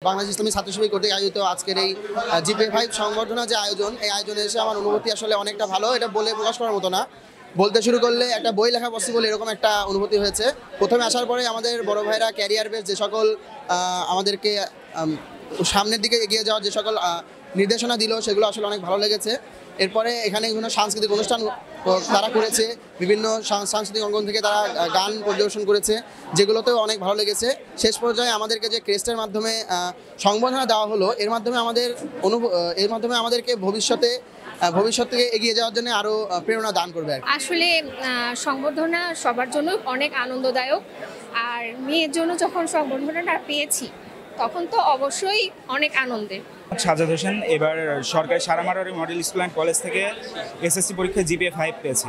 বাংলাদেশ ইসলামী ছাত্র শিবির কর্তৃক আয়োজিত আজকের এই GPA5 সংবর্ধনা যে আয়োজন, এই আয়োজনে এসে আমার অনুভূতি আসলে অনেকটা ভালো। এটা বলে প্রকাশ করার মতো না, বলতে শুরু করলে একটা বই লেখা পসিবল এরকম একটা অনুভূতি হয়েছে। প্রথমে আসার পরে আমাদের বড় ভাইরা ক্যারিয়ার বেস যে সকল আমাদেরকে সামনের দিকে এগিয়ে যাওয়ার যে সকল নির্দেশনা দিল, সেগুলো আসলে অনেক ভালো লেগেছে। এরপরে এখানে বিভিন্ন সাংস্কৃতিক অনুষ্ঠান তারা করেছে, বিভিন্ন সাংস্কৃতিক অঙ্গন থেকে তারা গান পরিদর্শন করেছে, যেগুলোতেও অনেক ভালো লেগেছে। শেষ পর্যায়ে আমাদেরকে যে ক্রেস্টের মাধ্যমে সংবর্ধনা দেওয়া হলো, এর মাধ্যমে আমাদেরকে ভবিষ্যতে এগিয়ে যাওয়ার জন্য আরও প্রেরণা দান করবে। আসলে সংবর্ধনা সবার জন্য অনেক আনন্দদায়ক, আর মেয়ের জন্য যখন সংবর্ধনাটা পেয়েছি তখন তো অবশ্যই অনেক আনন্দের। সাজাদ হোসেন এবার সরকারি সারামারি মডেল স্কুল অ্যান্ড কলেজ থেকে SSC পরীক্ষায় GPA5 পেয়েছি।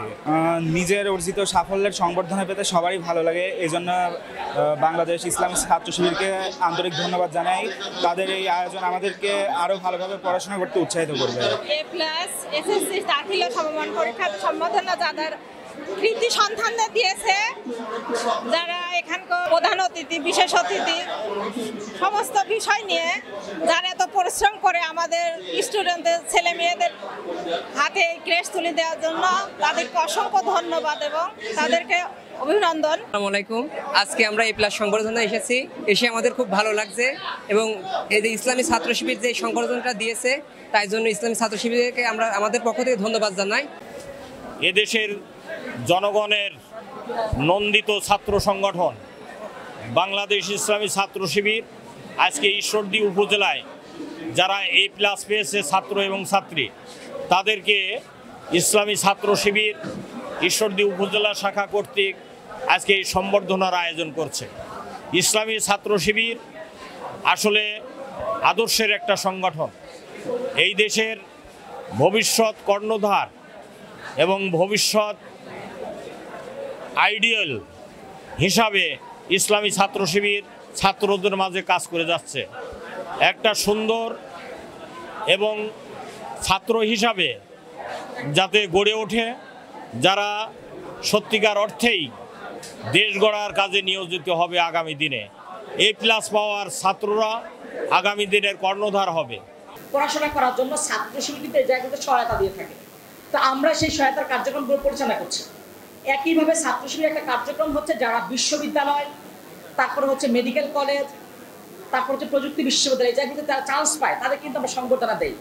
নিজের অর্জিত সাফল্যের সংবর্ধনা পেতে সবারই ভালো লাগে, এই জন্য বাংলাদেশ ইসলামী ছাত্র শিবিরকে আন্তরিক ধন্যবাদ জানাই। তাদের এই আয়োজন আমাদেরকে আরও ভালোভাবে পড়াশোনা করতে উৎসাহিত করবে। A+ SSC দাখিল ও সমমান পরীক্ষার সম্বোধনা যাদের কৃতি সন্তানদের দিয়েছে, যারা এখানকার প্রধান অতিথি, বিশেষ অতিথি, সমস্ত বিষয় নিয়ে যারা এত পরিশ্রম করে আমাদের স্টুডেন্টদের, ছেলে মেয়েদের হাতে ক্রেস্ট তুলে দেওয়ার জন্য তাদেরকে অসংখ্য ধন্যবাদ এবং তাদেরকে অভিনন্দন। আসসালামু আলাইকুম। আজকে আমরা A+ সংবর্ধনা এসে আমাদের খুব ভালো লাগছে, এবং এই যে ইসলামী ছাত্র শিবির যে সংবর্ধনাটা দিয়েছে, তাই জন্য ইসলামী ছাত্র শিবিরকে আমরা আমাদের পক্ষ থেকে ধন্যবাদ জানাই। এদেশের জনগণের নন্দিত ছাত্র সংগঠন বাংলাদেশ ইসলামী ছাত্র শিবির আজকে ঈশ্বরদী উপজেলায় যারা A+ পেয়েছে ছাত্র এবং ছাত্রী, তাদেরকে ইসলামী ছাত্র শিবির ঈশ্বরদী উপজেলা শাখা কর্তৃক আজকে এই সম্বর্ধনার আয়োজন করছে। ইসলামী ছাত্র শিবির আসলে আদর্শের একটা সংগঠন। এই দেশের ভবিষ্যৎ কর্ণধার এবং ভবিষ্যৎ আইডিয়াল হিসাবে ইসলামী ছাত্র শিবির ছাত্রদের মাঝে কাজ করে যাচ্ছে। একটা সুন্দর এবং ছাত্র হিসাবে যাতে গড়ে ওঠে, যারা সত্যিকার অর্থেই দেশ গড়ার কাজে নিয়োজিত হবে আগামী দিনে। A+ পাওয়ার ছাত্ররা আগামী দিনের কর্ণধার হবে। পড়াশোনা করার জন্য ছাত্র শিল্পীদের জায়গাতে সহায়তা দিয়ে থাকে, তো আমরা সেই সহায়তার কার্যক্রমগুলো পরিচালনা করছি। একইভাবে ছাত্র শিবির একটা কার্যক্রম হচ্ছে যারা বিশ্ববিদ্যালয়, তারপরে হচ্ছে মেডিকেল কলেজ, তারপর হচ্ছে প্রযুক্তি বিশ্ববিদ্যালয়, এই জায়গাগুলোতে তারা চান্স পায়, তাদের কিন্তু আমরা সংবর্ধনা দেই।